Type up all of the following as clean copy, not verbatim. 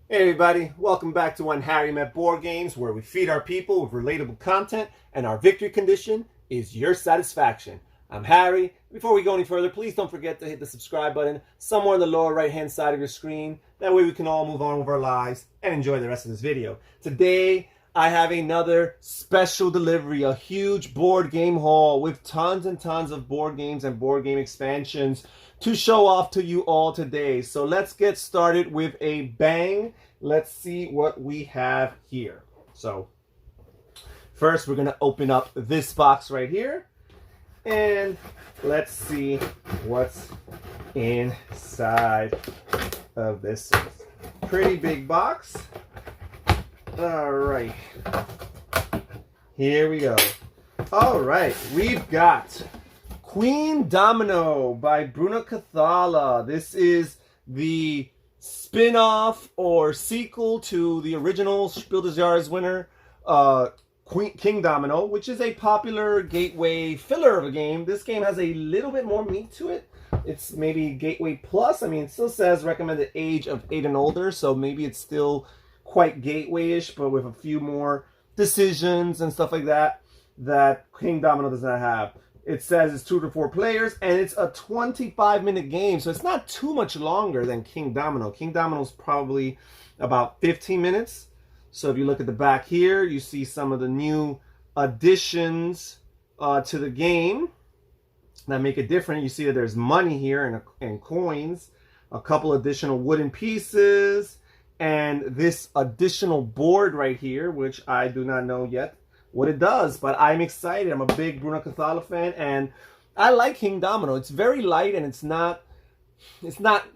Hey everybody, welcome back to When Harry Met Board Games, where we feed our people with relatable content and our victory condition is your satisfaction. I'm Harry. Before we go any further, please don't forget to hit the subscribe button somewhere on the lower right hand side of your screen. That way we can all move on with our lives and enjoy the rest of this video. Today I have another special delivery, a huge board game haul with tons and tons of board games and board game expansions to show off to you all today. So let's get started with a bang. Let's see what we have here. So first we're going to open up this box right here and let's see what's inside of this pretty big box. All right, here we go. All right, we've got Queen Domino by Bruno Cathala. This is the spin-off or sequel to the original Spiel des Jahres winner, King Domino, which is a popular gateway filler of a game. This game has a little bit more meat to it. It's maybe Gateway Plus. I mean, it still says recommended age of 8 and older, so maybe it's still quite gateway-ish, but with a few more decisions and stuff like that King Domino does not have. It says it's 2 to 4 players, and it's a 25-minute game, so it's not too much longer than King Domino. King Domino's probably about 15 minutes. So if you look at the back here, you see some of the new additions to the game that make it different. You see that there's money here and coins, a couple additional wooden pieces, and this additional board right here, which I do not know yet what it does, but I'm excited. I'm a big Bruno Cathala fan, and I like King Domino. It's very light, and it's not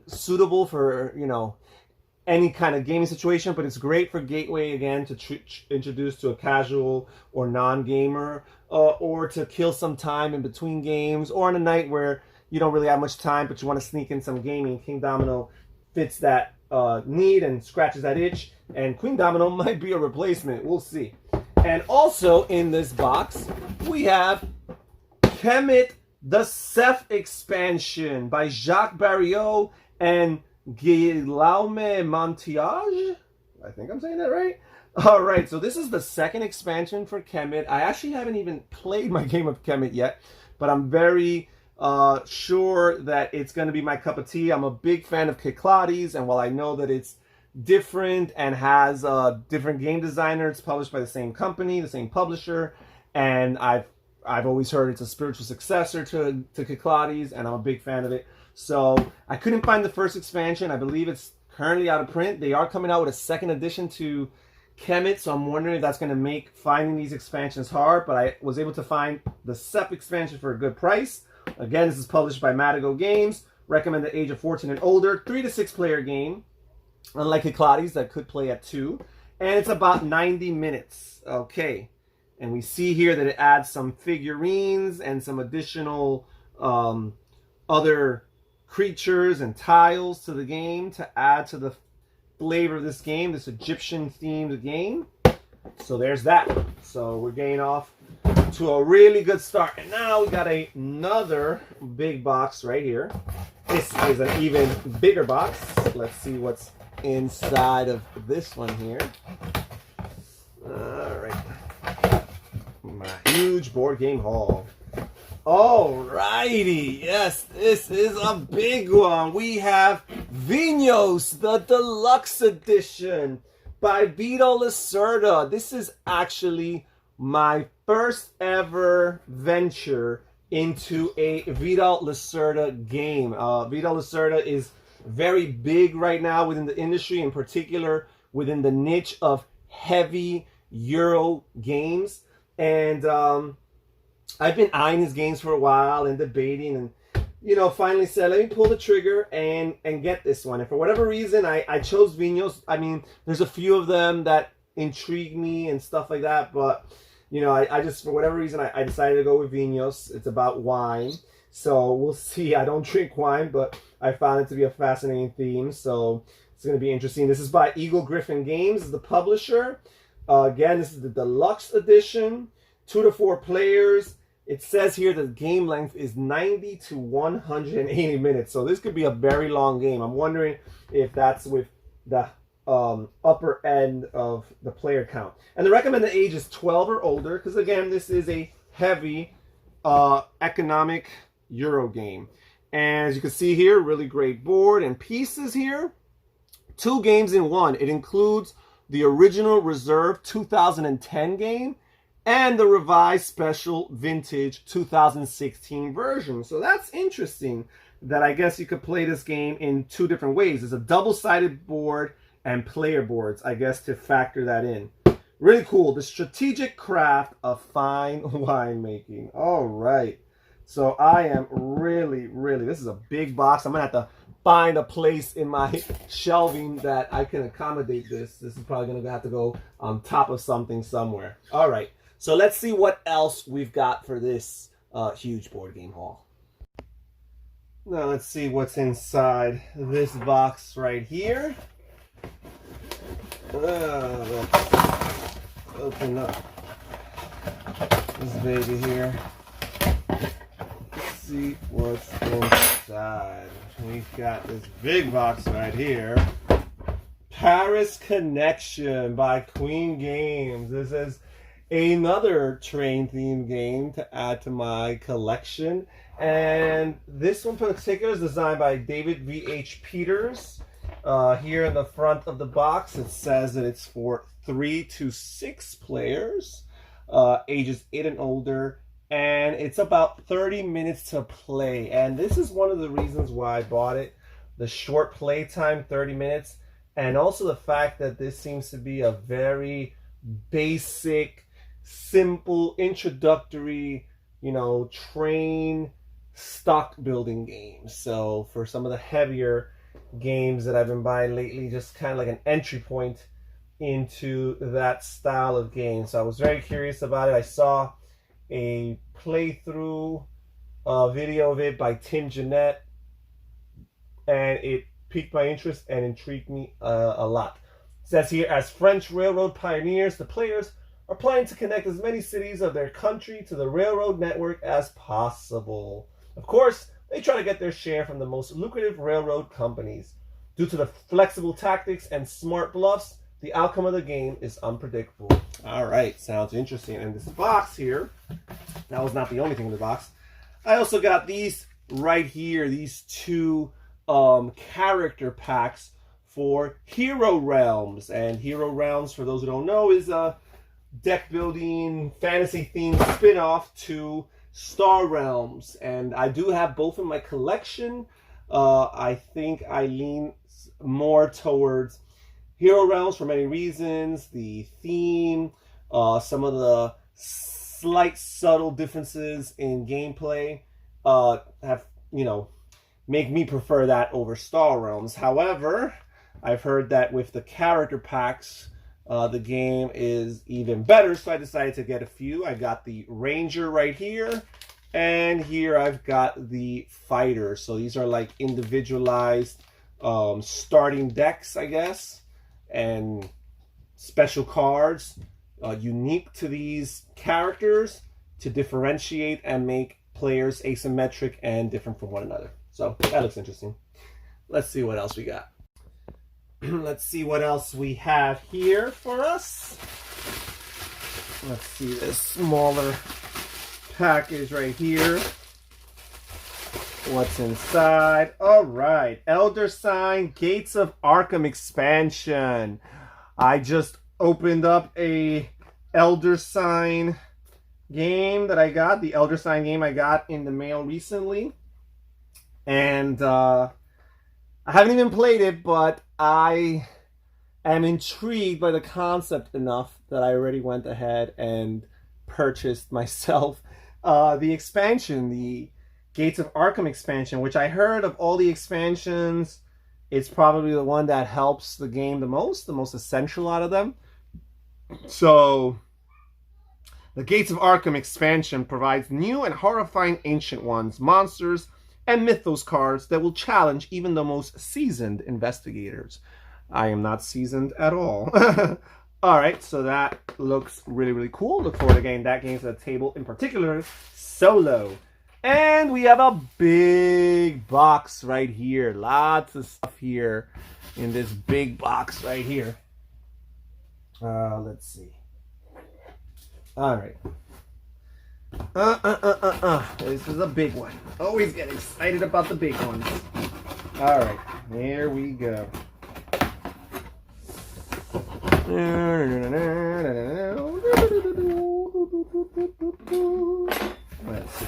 suitable for, you know, any kind of gaming situation, but it's great for gateway, again, to introduce to a casual or non-gamer, or to kill some time in between games, or on a night where you don't really have much time, but you want to sneak in some gaming. King Domino fits that need and scratches that itch, and Queen Domino might be a replacement. We'll see. And also in this box, we have Kemet the Seth expansion by Jacques Barriot and Guillaume Montiage. I think I'm saying that right. All right, so this is the second expansion for Kemet. I actually haven't even played my game of Kemet yet, but I'm very sure that it's going to be my cup of tea. I'm a big fan of Cyclades, and while I know that it's different and has a different game designer, it's published by the same company, the same publisher, and I've always heard it's a spiritual successor to Cyclades, and I'm a big fan of it. So I couldn't find the first expansion. I believe it's currently out of print. They are coming out with a second edition to Kemet, so I'm wondering if that's going to make finding these expansions hard, but I was able to find the SEP expansion for a good price. Again, this is published by Madigo Games, recommended age of 14 and older, 3 to 6 player game, unlike Cyclades that could play at 2, and it's about 90 minutes. Okay, and we see here that it adds some figurines and some additional other creatures and tiles to the game to add to the flavor of this game, this Egyptian themed game. So there's that. So we're getting off to a really good start. And now we got another big box right here. This is an even bigger box. Let's see what's inside of this one here. All right. My huge board game haul. Alrighty, yes, this is a big one. We have Vinhos, the deluxe edition by Vito Lacerda. This is actually my first ever venture into a Vito Lacerda game. Vito Lacerda is very big right now within the industry, in particular within the niche of heavy Euro games. And I've been eyeing his games for a while and debating, and you know, finally said, let me pull the trigger and get this one. And for whatever reason, I chose Vinhos. I mean, there's a few of them that intrigue me and stuff like that, but you know, I just, for whatever reason, I decided to go with Vinhos. It's about wine, so we'll see. I don't drink wine, but I found it to be a fascinating theme, so it's going to be interesting. This is by Eagle Griffin Games, is the publisher. Again, this is the deluxe edition, 2 to 4 players. It says here the game length is 90 to 180 minutes. So this could be a very long game. I'm wondering if that's with the upper end of the player count. And the recommended age is 12 or older, because again, this is a heavy economic Euro game. And as you can see here, really great board and pieces here. 2 games in one. It includes the original reserve 2010 game and the revised special vintage 2016 version. So that's interesting that I guess you could play this game in 2 different ways. There's a double-sided board and player boards, I guess, to factor that in. Really cool. The strategic craft of fine winemaking. All right. So I am really, this is a big box. I'm going to have to find a place in my shelving that I can accommodate this. This is probably going to have to go on top of something somewhere. All right. So let's see what else we've got for this huge board game haul. Now let's see what's inside this box right here. Let's open up this baby here. Let's see what's inside. We've got this big box right here. Paris Connection by Queen Games. This is another train-themed game to add to my collection. And this one in particular is designed by David V.H. Peters. Here in the front of the box, it says that it's for 3 to 6 players, ages 8 and older, and it's about 30 minutes to play. And this is one of the reasons why I bought it. The short play time, 30 minutes, and also the fact that this seems to be a very basic, simple, introductory, train stock building game. So for some of the heavier games that I've been buying lately, just kind of like an entry point into that style of game. So I was very curious about it. I saw a playthrough video of it by Tim Jeanette, and it piqued my interest and intrigued me a lot. It says here, as French railroad pioneers, the players are planning to connect as many cities of their country to the railroad network as possible. Of course, they try to get their share from the most lucrative railroad companies. Due to the flexible tactics and smart bluffs, the outcome of the game is unpredictable. All right, sounds interesting. And this box here, that was not the only thing in the box. I also got these right here, these 2 character packs for Hero Realms. And Hero Realms, for those who don't know, is a deck building fantasy themed spin-off to Star Realms, and I do have both in my collection. I think I lean more towards Hero Realms for many reasons. The theme, some of the slight subtle differences in gameplay have, make me prefer that over Star Realms. However, I've heard that with the character packs, the game is even better, so I decided to get a few. I got the Ranger right here, and here I've got the Fighter. So these are like individualized starting decks, I guess, and special cards unique to these characters to differentiate and make players asymmetric and different from one another. So that looks interesting. Let's see what else we got. Let's see what else we have here for us. Let's see this smaller package right here. What's inside? All right, Elder Sign Gates of Arkham expansion. I just opened up a Elder Sign game that I got, the Elder Sign game I got in the mail recently. And I haven't even played it, but I am intrigued by the concept enough that I already went ahead and purchased myself the expansion, the Gates of Arkham expansion, which I heard of all the expansions, it's probably the one that helps the game the most essential out of them. So the Gates of Arkham expansion provides new and horrifying Ancient Ones, monsters, and mythos cards that will challenge even the most seasoned investigators. I am not seasoned at all. Alright, so that looks really, really cool. Look forward to getting that game to the table, in particular, solo. And we have a big box right here. Lots of stuff here. in this big box right here. Let's see. All right. This is a big one. Always get excited about the big ones. All right, here we go. Let's see.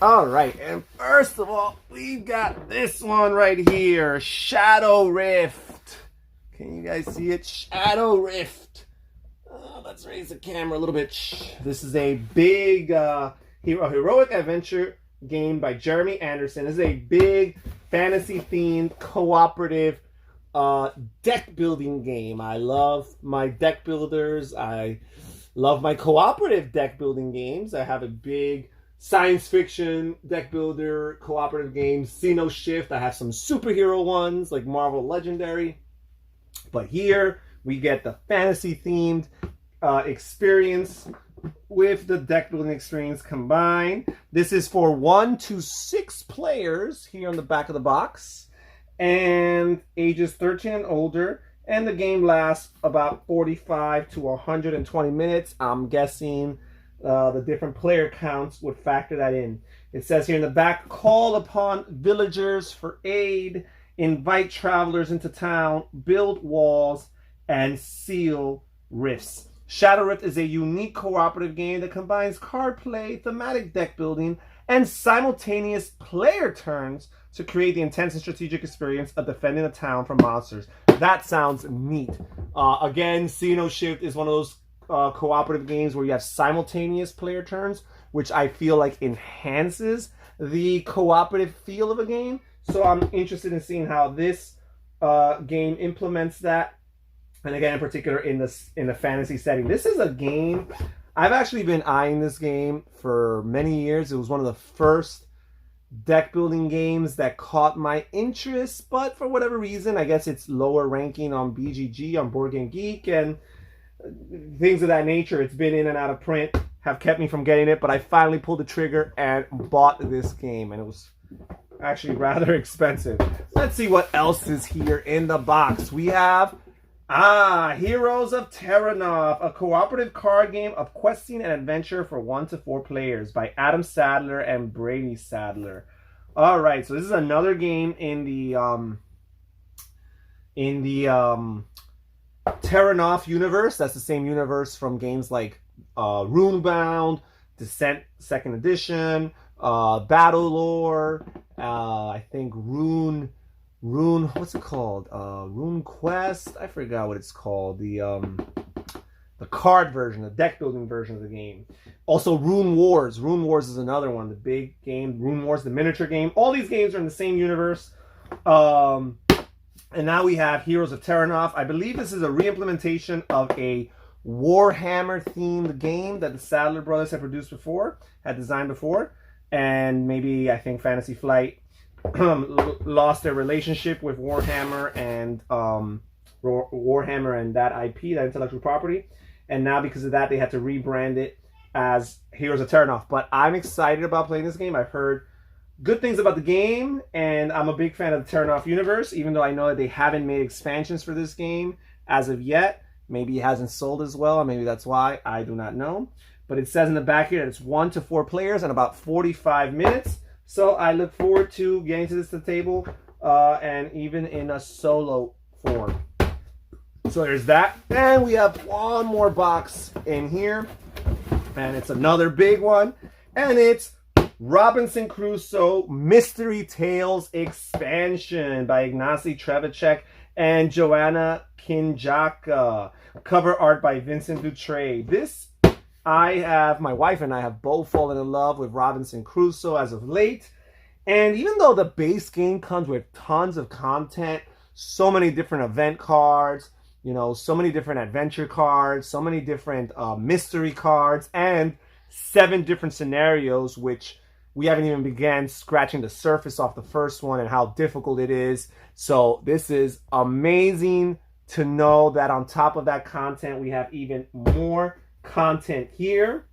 All right, and first of all, we've got this one right here, Shadow Rift. Can you guys see it? Shadow Rift. Let's raise the camera a little bit. This is a big heroic adventure game by Jeremy Anderson. This is a big fantasy-themed cooperative deck building game. I love my deck builders. I love my cooperative deck building games. I have a big science fiction deck builder cooperative game, See No Shift. I have some superhero ones like Marvel Legendary. But here we get the fantasy-themed experience with the deck building experience combined. This is for 1 to 6 players here on the back of the box, and ages 13 and older, and the game lasts about 45 to 120 minutes. I'm guessing the different player counts would factor that in. It says here in the back, call upon villagers for aid, invite travelers into town, build walls, and seal rifts. Shadow Rift is a unique cooperative game that combines card play, thematic deck building, and simultaneous player turns to create the intense and strategic experience of defending a town from monsters. That sounds neat. Again, See No Shift is one of those cooperative games where you have simultaneous player turns, which I feel like enhances the cooperative feel of a game. So I'm interested in seeing how this game implements that. And again, in particular, in the fantasy setting. This is a game, I've actually been eyeing this game for many years. It was one of the first deck building games that caught my interest, but for whatever reason, I guess it's lower ranking on BGG, on Board Game Geek, and things of that nature. It's been in and out of print, have kept me from getting it, but I finally pulled the trigger and bought this game, and it was actually rather expensive. Let's see what else is here in the box. We have Heroes of Terranov, a cooperative card game of questing and adventure for 1 to 4 players by Adam Sadler and Brady Sadler. All right, so this is another game in the Terranov universe. That's the same universe from games like Runebound, Descent 2nd Edition, Battle Lore, I think Rune, what's it called? Rune Quest? I forgot what it's called. The card version, the deck building version of the game. Also Rune Wars. Rune Wars is another one, the big game. Rune Wars, the miniature game. All these games are in the same universe. And now we have Heroes of Terranov. I believe this is a re-implementation of a Warhammer themed game that the Sadler brothers had produced before, had designed before. And maybe, I think, Fantasy Flight lost their relationship with Warhammer and that IP, that intellectual property, and now because of that they had to rebrand it as Heroes of Terranov. But I'm excited about playing this game. I've heard good things about the game, and I'm a big fan of the Terranov universe, even though I know that they haven't made expansions for this game as of yet. Maybe it hasn't sold as well, or maybe that's why. I do not know. But it says in the back here that it's 1 to 4 players and about 45 minutes. So I look forward to getting to this to the table, and even in a solo form. So there's that. And we have one more box in here, and it's another big one, and it's Robinson Crusoe Mystery Tales Expansion by Ignacy Trevicek and Joanna Kinjaka. Cover art by Vincent Dutray. My wife and I have both fallen in love with Robinson Crusoe as of late. And even though the base game comes with tons of content, so many different event cards, so many different adventure cards, so many different mystery cards, and 7 different scenarios, which we haven't even began scratching the surface off the first one and how difficult it is. So this is amazing to know that on top of that content, we have even more content here.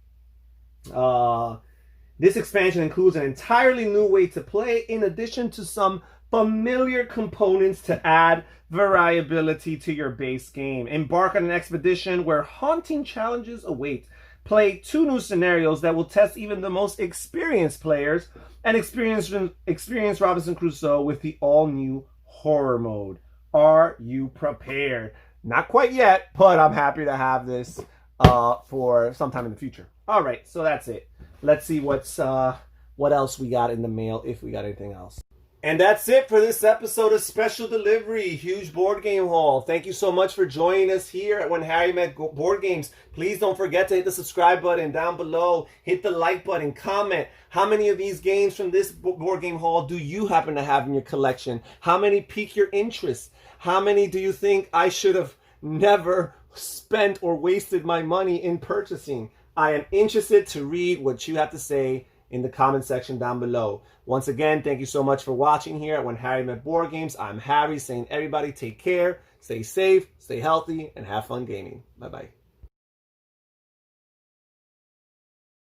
This expansion includes an entirely new way to play, in addition to some familiar components to add variability to your base game. Embark on an expedition where haunting challenges await. Play 2 new scenarios that will test even the most experienced players and experience Robinson Crusoe with the all-new horror mode. Are you prepared? Not quite yet, but I'm happy to have this for sometime in the future. All right, so that's it. Let's see what else we got in the mail, if we got anything else. And that's it for this episode of Special Delivery, Huge Board Game Haul. Thank you so much for joining us here at When Harry Met Board Games. Please don't forget to hit the subscribe button down below. Hit the like button. Comment. How many of these games from this board game haul do you happen to have in your collection? How many pique your interest? How many do you think I should have never spent or wasted my money in purchasing? I am interested to read what you have to say in the comment section down below. Once again, thank you so much for watching here at When Harry Met Board Games. I'm Harry saying everybody take care, stay safe, stay healthy, and have fun gaming. Bye-bye.